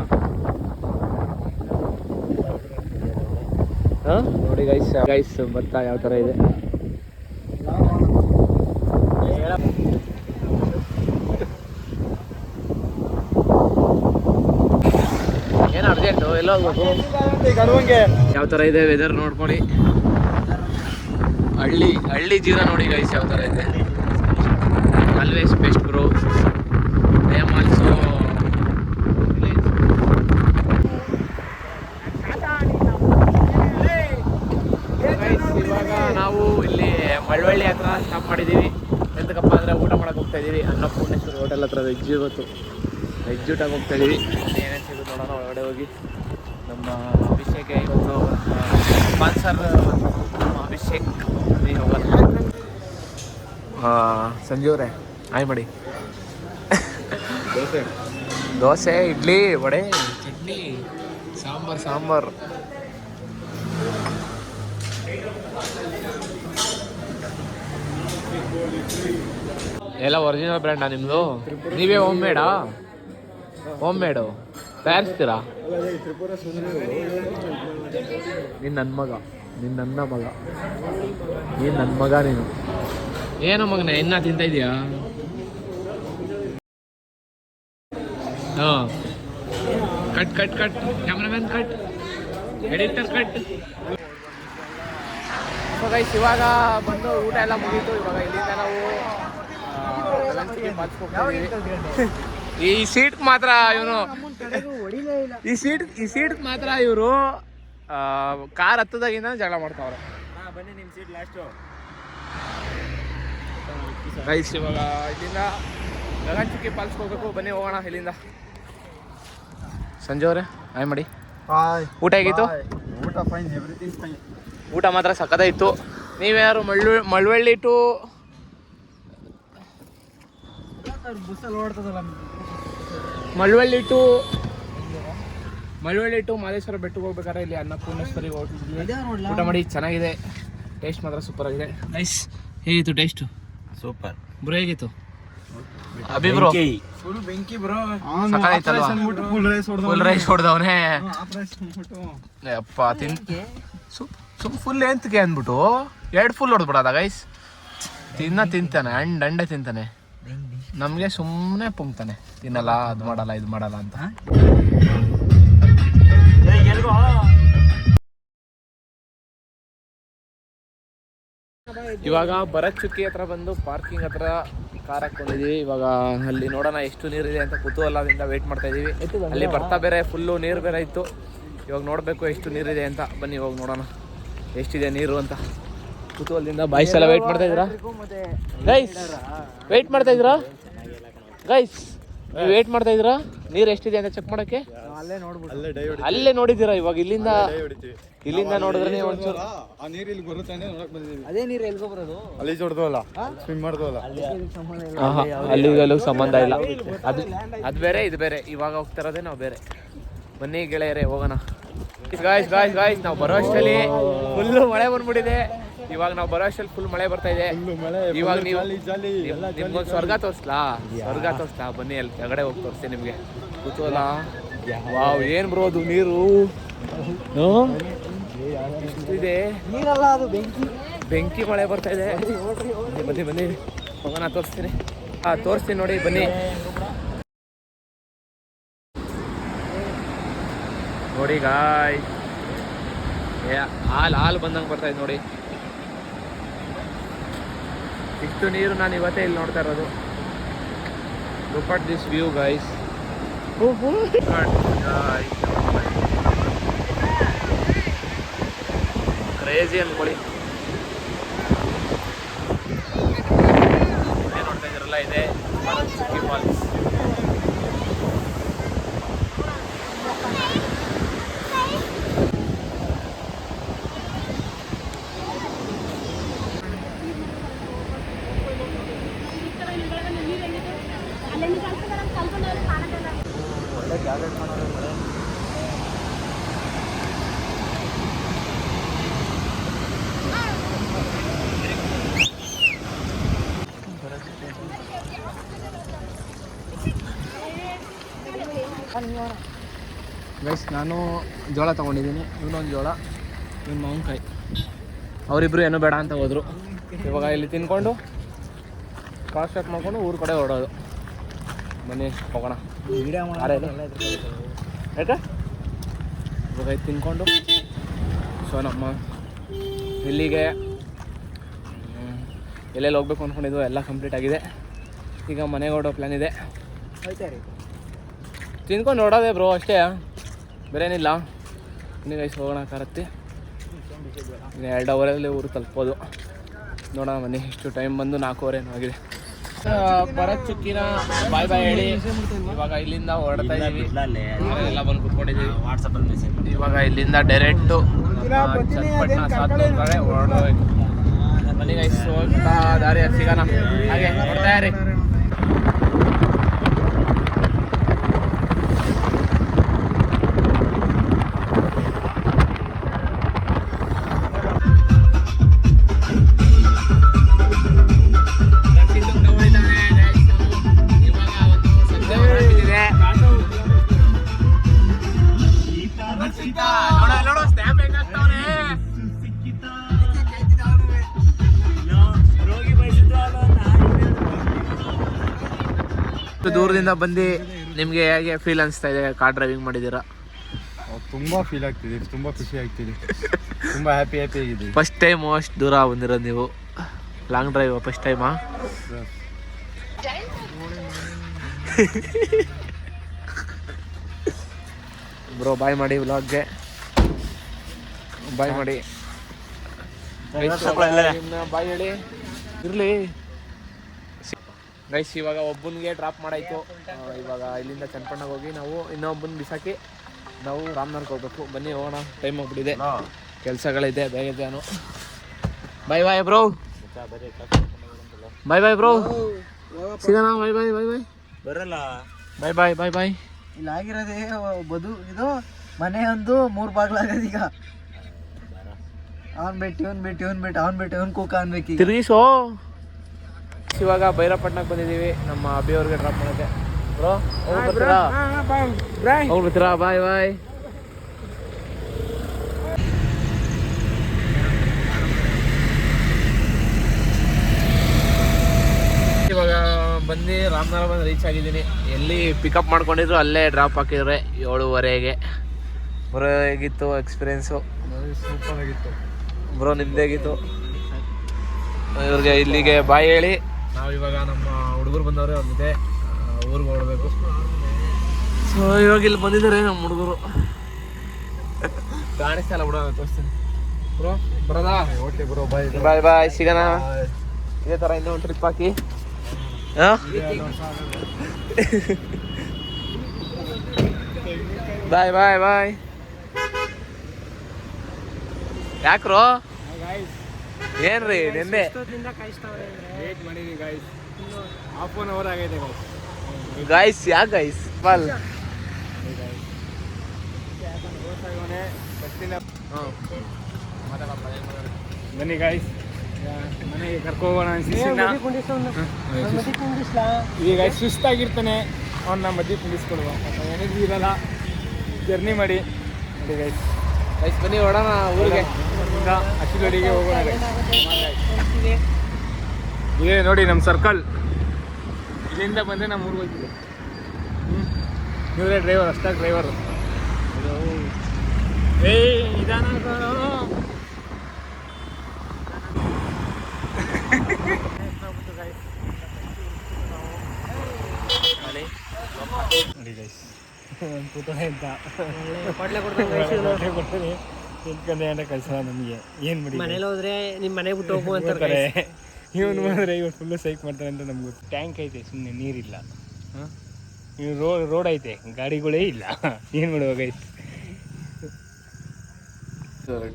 ಹಾಂ ನೋಡಿ ಗೈಸ್ ಭತ್ತ ಯಾವ ಥರ ಇದೆ. ಏನು ಅರ್ಜೆಂಟು ಎಲ್ಲ ಹೋಗ್ಬೇಕು? ಯಾವ ಥರ ಇದೆ ವೆದರ್ ನೋಡ್ಕೊಳ್ಳಿ. ಹಳ್ಳಿ ಜೀವನ ನೋಡಿ ಗೈಸ್ ಯಾವ ಥರ ಇದೆ. Always best bro. I am also ಇವಾಗ ನಾವು ಇಲ್ಲಿ ಮಳವಳ್ಳಿ ಹತ್ರ ಸ್ಟಾಪ್ ಮಾಡಿದ್ದೀವಿ. ಎಂತಕ್ಕಪ್ಪ ಅಂದರೆ ಊಟ ಮಾಡಕ್ಕೆ ಹೋಗ್ತಾ ಇದ್ದೀವಿ. ಅನ್ನಪೂರ್ಣೇಶ್ವರಿ ಹೋಟೆಲ್ ಹತ್ರ ವೆಜ್ ಇವತ್ತು ವೆಜ್ ಊಟಕ್ಕೆ ಹೋಗ್ತಾ ಇದ್ದೀವಿ. ಏನೇನು ಸಿಗುತ್ತೆ ನೋಡೋಣ ಒಳಗಡೆ ಹೋಗಿ. ನಮ್ಮ ಅಭಿಷೇಕ್ ಇವತ್ತು ಸ್ಪಾನ್ಸರ್, ನಮ್ಮ ಅಭಿಷೇಕ್ ಹೋಗೋಣ. ಸಂಜೆ ಅವರೇ ಹಾಯ್ ಮಾಡಿ. ದೋಸೆ ಇಡ್ಲಿ ವಡೆ ಚಟ್ನಿ ಸಾಂಬಾರ್. ಎಲ್ಲ ಒರಿಜಿನಲ್ ಬ್ರ್ಯಾಂಡಾ ನಿಮ್ಮದು? ನೀವೇ ಹೋಮ್ ಮೇಡು ತಯಾರಿಸ್ತೀರಾ? ನೀನು ನನ್ನ ಮಗ ನೀನು ಏನೋ ಮಗನೇ ಇನ್ನ ತಿಂತ ಇದೀಯಾ? ಹಾಂ cut cameraman cut, editor cut. So guys ಇವಾಗ ಬಂದು ಊಟ ಎಲ್ಲ ಮುಗೀತು. ಇವಾಗ ಇಲ್ಲಿಂದ ನಾವು ಗಗನಚುಕ್ಕಿ ಫಾಲ್ಸ್ಗೆ ಹೋಗ್ತಿದ್ದೀವಿ. ಈ ಸೀಟ್ ಮಾತ್ರ ಇವನು ಈ ಸೀಟ್ ಮಾತ್ರ ಇವರು ಕಾರ್ ಹತ್ತದಾಗಿಂದ ಜಗಳ ಮಾಡ್ತಾವ್ರೆ. ಗೈಸ್ ಇವಾಗ ಇಲ್ಲಿಂದ ಗಗನಚುಕ್ಕಿ ಫಾಲ್ಸ್ಗೆ ಹೋಗ್ಬೇಕು. ಬನ್ನಿ ಹೋಗೋಣ ಇಲ್ಲಿಂದ. ಸಂಜೆ ಅವರೇ ಹಾಯ್ ಮಾಡಿ. ಊಟ ಹೇಗಿತ್ತು? ಊಟ ಫೈನ್, ಎವ್ರಿಥಿಂಗ್ ಫೈನ್. ಊಟ ಮಾತ್ರ ಸಕ್ಕತ್ತಾಗಿತ್ತು. ನೀವ್ಯಾರು ಮಳವಳ್ಳಿ ಟು ಮಳವಳ್ಳಿ ಟು ಮಾದೇಶ್ವರ ಬೆಟ್ಟಕ್ಕೆ ಹೋಗ್ಬೇಕಾದ್ರೆ ಇಲ್ಲಿ ಅನ್ನಪೂರ್ಣೇಶ್ವರಿ ಹೋಗ್ತಿದ್ವಿ. ಊಟ ಮಾಡಿ ಚೆನ್ನಾಗಿದೆ. ಟೇಸ್ಟ್ ಮಾತ್ರ ಸೂಪರ್ ಆಗಿದೆ. ನೈಸ್. ಹೇಗಿತ್ತು ಟೇಸ್ಟು? ಸೂಪರ್ ಬ್ರೋ ಹೇಗಿತ್ತು? ಅಭಿ ಬ್ರೋ ಫುಲ್ ಬೆಂಕಿ ಬ್ರೋ. ಫುಲ್ ರೈಸ್ ಹೊಡೆದವನೇ ಅಪ್ಪ. ಫುಲ್ ಎಂತಕ್ಕೆ ಅಂದ್ಬಿಟ್ಟು 2 ಫುಲ್ ಹೊಡೆದ್ಬಿಡೋದ ಗೈಸ್. ತಿಂತಾನೆ ಅಂಡೆ ತಿಂತಾನೆ. ನಮಗೆ ಸುಮ್ಮನೆ ಪುಂಗ್ತಾನೆ, ತಿನ್ನಲ್ಲ ಅದು ಮಾಡಲ್ಲ ಇದು ಮಾಡಲ್ಲ ಅಂತ. ಇವಾಗ ಭರತ್ ಚುಕ್ಕಿ ಹತ್ರ ಬಂದು ಪಾರ್ಕಿಂಗ್ ಹತ್ರ ಕಾರ್ ಹಾಕೊಂಡಿದೀವಿ. ಇವಾಗ ಅಲ್ಲಿ ನೋಡೋಣ ಎಷ್ಟು ನೀರಿದೆ ಅಂತ ಕುತೂಹಲದಿಂದ ವೇಟ್ ಮಾಡ್ತಾ ಇದೀವಿ. ಅಲ್ಲಿ ಬರ್ತಾ ಬೇರೆ ಫುಲ್ಲು ನೀರು ಬೇರೆ ಇತ್ತು. ಇವಾಗ ನೋಡಬೇಕು ಎಷ್ಟು ನೀರಿದೆ ಅಂತ. ಬನ್ನಿ ಹೋಗಿ ನೋಡೋಣ ಎಷ್ಟಿದೆ ನೀರು ಅಂತ. ಕುತೂಹಲದಿಂದ ಬಾಯ್ಸ್ ಎಲ್ಲ ವೇಟ್ ಮಾಡ್ತಾ ಇದ್ದೀರಾ ಗೈಸ್? ವೆಯ್ಟ್ ಮಾಡ್ತಾ ಇದ್ದೀರಾ ಗೈಸ್? ನೀವು ವೇಟ್ ಮಾಡ್ತಾ ಇದ್ದೀರಾ ನೀರು ಎಷ್ಟಿದೆ ಅಂತ ಚೆಕ್ ಮಾಡೋಕ್ಕೆ? ಅಲ್ಲೇ ನೋಡಿದ್ದೀರಾ? ಇವಾಗ ಇಲ್ಲಿಂದ ನೋಡಿದ್ರೆ ಒಂಚೂರು ಅದೇ ನೀರು ಎಲ್ಗೋ ಬರೋದು. ಅಲ್ಲಿ ಹೊಡೆದವಲ್ಲ, ಸ್ವಿಮ್ ಮಾಡ್ದವಲ್ಲ, ಅಲ್ಲಿಗೆಲ್ಲೂ ಸಂಬಂಧ ಇಲ್ಲ. ಅದು ಬೇರೆ ಇದು ಬೇರೆ. ಇವಾಗ ಹೋಗ್ತಾ ಇರೋದೇ ನಾವು ಬೇರೆ. ಬನ್ನಿ ಗೆಳೆಯರೇ ಹೋಗೋಣ. ಗಾಯ್ಸ್ ನಾವು ಬರೋ ಅಷ್ಟರಲ್ಲಿ ಫುಲ್ಲು ಮಳೆ ಬಂದ್ಬಿಟ್ಟಿದೆ. ಇವಾಗ ನಾವು ಬರೋ ಅಷ್ಟರಲ್ಲಿ ಫುಲ್ ಮಳೆ ಬರ್ತಾ ಇದೆ. ಇವಾಗ ನೀವು ನಿಮ್ಗೊಂದು ಸ್ವರ್ಗ ತೋರಿಸ್ಲಾ? ಬನ್ನಿ ಅಲ್ಲಿ ಕೆಳಗಡೆ ಹೋಗಿ ತೋರಿಸ್ತೀನಿ ನಿಮಗೆ. ಕುತೂಹಲ. ವಾವ್, ಏನು ಬರೋದು ನೀರು ಇದೆ. ನೀರಲ್ಲ ಅದು ಬೆಂಕಿ ಮಳೆ ಬರ್ತಾ ಇದೆ. ಬನ್ನಿ ಹೋಗೋಣ, ತೋರಿಸ್ತೀನಿ. ತೋರಿಸ್ತೀನಿ ನೋಡಿ, ಬನ್ನಿ ನೋಡಿ ಗಾಯ್. ಹಾಲು ಬಂದಂಗೆ ಬರ್ತಾ ಇದೆ ನೋಡಿ. ಇಷ್ಟು ನೀರು ನಾನು ಇವತ್ತೇ ಇಲ್ಲಿ ನೋಡ್ತಾ ಇರೋದು. Look at this view guys. Crazy ಅನ್ಕೊಳ್ಳಿ. ನೋಡ್ತಾ ಇದ್ರಲ್ಲ, ಇದೆ ಚುಕ್ಕಿ ಫಾಲ್ಸ್. ಗೈಸ್ ನಾನು ಜೋಳ ತೊಗೊಂಡಿದ್ದೀನಿ. ಇವನೊಂದು ಜೋಳ, ಇವನು ಮಾವಿನಕಾಯಿ. ಅವರಿಬ್ಬರು ಏನೂ ಬೇಡ ಅಂತ ಹೋದರು. ಇವಾಗ ಇಲ್ಲಿ ತಿನ್ಕೊಂಡು ಫಾಸ್ಟ್ ಸ್ಟಾರ್ಟ್ ಮಾಡ್ಕೊಂಡು ಊರ ಕಡೆ ಹೊರಡೋದು. ಬನ್ನಿ ಹೋಗೋಣ. ಯಾಕೆ ಇವಾಗ ಇದು ತಿನ್ಕೊಂಡು ಸೊ ನಮ್ಮ ಇಲ್ಲಿಗೆ ಎಲ್ಲೆಲ್ಲಿ ಹೋಗ್ಬೇಕು ಅಂದ್ಕೊಂಡಿದ್ದು ಎಲ್ಲ ಕಂಪ್ಲೀಟ್ ಆಗಿದೆ. ಈಗ ಮನೆಗೆ ಹೊರಡೋ ಪ್ಲ್ಯಾನ್ ಇದೆ. ತಿನ್ಕೊಂಡು ನೋಡೋದೆ ಬ್ರೋ, ಅಷ್ಟೇ, ಬೇರೇನಿಲ್ಲ. ಇನ್ನೀಗ ಹೋಗೋಣ ಕಾರತ್ತಿ. ಇನ್ನು 2 ಅವರಲ್ಲಿ ಊರು ತಲುಪೋದು. ನೋಡೋಣ ಬನ್ನಿ. ಇಷ್ಟು ಟೈಮ್ ಬಂದು 4 ಏನೋ ಆಗಿದೆ. ಭರತ್ ಚುಕ್ಕಿನ ಬಾಯ್ ಹೇಳಿ ಇವಾಗ ಇಲ್ಲಿಂದ ಹೊರಡ್ತಾ ಇದ್ದೀವಿ. ಎಲ್ಲ ಬಂದು ಕುತ್ಕೊಂಡಿದ್ದೀವಿ. ಇವಾಗ ಇಲ್ಲಿಂದ ಡೈರೆಕ್ಟು ಚನ್ನಪಟ್ಟಣ ಸಾತ್ನೂರು ಹೊರಡೋಬೇಕು. ಬನ್ನಿ ಗೈಸ್, ಹೋಗ್ತಾ ದಾರಿಯಲ್ಲಿ ಸಿಗೋಣ. ಹಾಗೆ ನೋಡ್ತಾ ಇರಿ. ದೂರದಿಂದ ಬಂದು ನಿಮಗೆ ಹೇಗೆ ಫೀಲ್ ಅನಿಸ್ತಾ ಇದೆ? ಕಾರ್ ಡ್ರೈವಿಂಗ್ ಮಾಡಿದ್ದೀರಾ? ತುಂಬಾ ಫೀಲ್ ಆಗ್ತಿದೆ, ತುಂಬಾ ಖುಷಿ ಆಗ್ತಿದೆ, ತುಂಬಾ ಹ್ಯಾಪಿ ಆಗಿದ್ದೀವಿ. ಫಸ್ಟ್ ಟೈಮ್ ಅಷ್ಟು ದೂರ ಬಂದಿರೋದು ನೀವು, ಲಾಂಗ್ ಡ್ರೈವ್ ಫಸ್ಟ್ ಟೈಮಾ? ಬ್ರೋ ಬಾಯ್ ಮಾಡಿ ವ್ಲಾಗ್ಗೆ, ಬಾಯ್ ಮಾಡಿ. ಬಾಯ್ ಹೇಳಿ ಇರಲಿ ಗೈಸ್. ಇವಾಗ ಒಬ್ಬನಿಗೆ ಡ್ರಾಪ್ ಮಾಡಾಯ್ತು. ಇವಾಗ ಇಲ್ಲಿಂದ ಚನ್ನಪಣ್ಣಗೆ ಹೋಗಿ ನಾವು ಇನ್ನೊಬ್ಬನ ಬಿಸಾಕಿ ನಾವು ರಾಮನಗರಕ್ಕೆ ಹೋಗ್ಬೇಕು. ಬನ್ನಿ ಹೋಗೋಣ, ಟೈಮ್ ಹೋಗ್ಬಿಟ್ಟಿದೆ, ಕೆಲಸಗಳಿದೆ, ಬೇಗ ಜಾನು. ಬಾಯ್ ಬಾಯ್ ಬ್ರೋ, ಬಾಯ್ ಬಾಯ್ ಬ್ರೋ, ಸಿಗೋಣ. ಬಾಯ್ ಬಾಯ್ ಬಾಯ್ ಬಾಯ್ ಬರಲ್ಲ. ಬಾಯ್ ಬಾಯ್ ಬಾಯ್ ಬಾಯ್. ಇಲ್ಲಿ ಆಗಿರೋದೇ ಇದು ಮನೆ ಒಂದು 3 ಬಾಗ್ಲಾಗದ. ಈಗ ಅವ್ನು ಬಿಟ್ಟು ಅವ್ನು ಕೂಕ ಅನ್ಬೇಕು. ತಿರುಗಿಸೋ. ಇವಾಗ ಭೈರಪಟ್ಟಣಕ್ಕೆ ಬಂದಿದ್ದೀವಿ, ನಮ್ಮ ಅಭಿಯವ್ರಿಗೆ ಡ್ರಾಪ್ ಮಾಡೋಕ್ಕೆ. ಬ್ರೋ ಬರ್ತೀರಾ? ಬರ್ತೀರಾ? ಬಾಯ್ ಬಾಯ್. ಇವಾಗ ಬಂದು ರಾಮನಗರ ಬಂದು ರೀಚ್ ಆಗಿದ್ದೀನಿ. ಎಲ್ಲಿ ಪಿಕಪ್ ಮಾಡ್ಕೊಂಡಿದ್ರು ಅಲ್ಲೇ ಡ್ರಾಪ್ ಹಾಕಿದ್ರೆ 7:15ಗೆ. ಬ್ರೋ ಹೇಗಿತ್ತು ಎಕ್ಸ್ಪೀರಿಯೆನ್ಸು? ಸೂಪರ್ ಆಗಿತ್ತು ಬ್ರೋ, ನಿಮ್ದೇಗಿತ್ತು? ಇವ್ರಿಗೆ ಇಲ್ಲಿಗೆ ಬಾಯ್ ಹೇಳಿ. ನಾವು ಇವಾಗ ನಮ್ಮ ಹುಡುಗರು ಬಂದವ್ರೆ, ಅವ್ರ ಜೊತೆ ಊರಿಗೆ ಹೊರಡಬೇಕು. ಸೊ ಇವಾಗ ಇಲ್ಲಿ ಬಂದಿದ್ದಾರೆ ನಮ್ಮ ಹುಡುಗರು. ಕಾಣಿಸ್ತಲ್ಲ ಬಿಡೋ, ತೋರಿಸ್ತೀನಿ ಬ್ರೋ. ಬರೋದಾ? ಓಕೆ ಬ್ರೋ, ಬಾಯ್ ಬಾಯ್ ಬಾಯ್, ಸಿಗೋಣ. ಇದೇ ಥರ ಇನ್ನೂ ಒಂದು ಟ್ರಿಪ್ ಹಾಕಿ. ಬಾಯ್ ಬಾಯ್ ಬಾಯ್. ಯಾಕ್ರೋ? ಏನ್ರಿ ನಿನ್ನೆ ವೇಟ್ ಮಾಡಿದೀವಿ ಗೈಸ್, ಹಾಫ್ ಒನ್ ಅವರ್ ಆಗೈತೆ ಗೈಸ್. ಯಾಕೆ ಗೈಸ್? ಬಲ್ ಬನ್ನಿ ಗೈಸ್, ಮನೆಗೆ ಕರ್ಕೋಗೋಣ. ಈಗ ಸುಸ್ತಾಗಿರ್ತಾನೆ, ಅವ್ನ ಮಧ್ಯೆ ಕುಂಡಿಸ್ಕೊಡುವ, ಎನರ್ಜಿ ಇರಲ್ಲ, ಜರ್ನಿ ಮಾಡಿ ನೋಡಿ ಗೈಸ್. ಗೈಸ್ ಬನ್ನಿ ಹೊಡೋಣ ಊರಿಗೆ. ಅಚ್ಚಿಗಡಿಗೆ ಹೋಗೋಣ. ಇದೇ ನೋಡಿ ನಮ್ಮ ಸರ್ಕಲ್, ಇಲ್ಲಿಂದ ಬಂದರೆ ನಮ್ಮ ಊರಿಗೆ ಹೋಗ್ತೀವಿ. ಇವರೇ ಡ್ರೈವರ್, ಅಷ್ಟಾಗಿ ಡ್ರೈವರು. ನಿಧಾನ ನೋಡಿ ಗೈಸ್, ಕೂತೋಳೆ ಅಂತ ಕಳ್ಸಲ್ಲ ನಮಗೆ. ಏನು ಮಾಡಿ ಮನೇಲಿ ಹೋದ್ರೆ ನಿಮ್ಮ ಮನೆ ಬಿಟ್ಟು ಹೋಗು ಅಂತಾರೆ. ಇವನು ಮಾಡಿದ್ರೆ ಇವತ್ತು ಫುಲ್ಲು ಸೈಕ್ ಮಾಡ್ತಾರೆ ಅಂತ ನಮ್ಗೆ. ಟ್ಯಾಂಕ್ ಐತೆ, ಸುಮ್ಮನೆ ನೀರಿಲ್ಲ. ರೋಡ್ ಐತೆ, ಗಾಡಿಗಳೇ ಇಲ್ಲ. ಏನು ಮಾಡುವ ಗೈಸ್?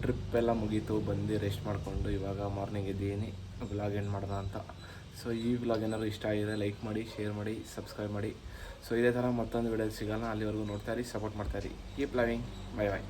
ಟ್ರಿಪ್ ಎಲ್ಲ ಮುಗೀತು, ಬಂದು ರೆಸ್ಟ್ ಮಾಡಿಕೊಂಡು ಇವಾಗ ಮಾರ್ನಿಂಗ್ ಇದ್ದೀನಿ, ವ್ಲಾಗ್ ಎಂಡ್ ಮಾಡೋಣ ಅಂತ. ಸೊ ಈ ವ್ಲಾಗ್ ಏನಾದ್ರು ಇಷ್ಟ ಆಗಿದೆ ಲೈಕ್ ಮಾಡಿ, ಶೇರ್ ಮಾಡಿ, ಸಬ್ಸ್ಕ್ರೈಬ್ ಮಾಡಿ. ಸೊ ಇದೇ ಥರ ಮತ್ತೊಂದು ವಿಡಿಯೋ ಸಿಗೋಣ. ಅಲ್ಲಿವರೆಗೂ ನೋಡ್ತಾ ಇರಿ, ಸಪೋರ್ಟ್ ಮಾಡ್ತಾ ಇರಿ. Keep loving. ಬಾಯ್ ಬಾಯ್.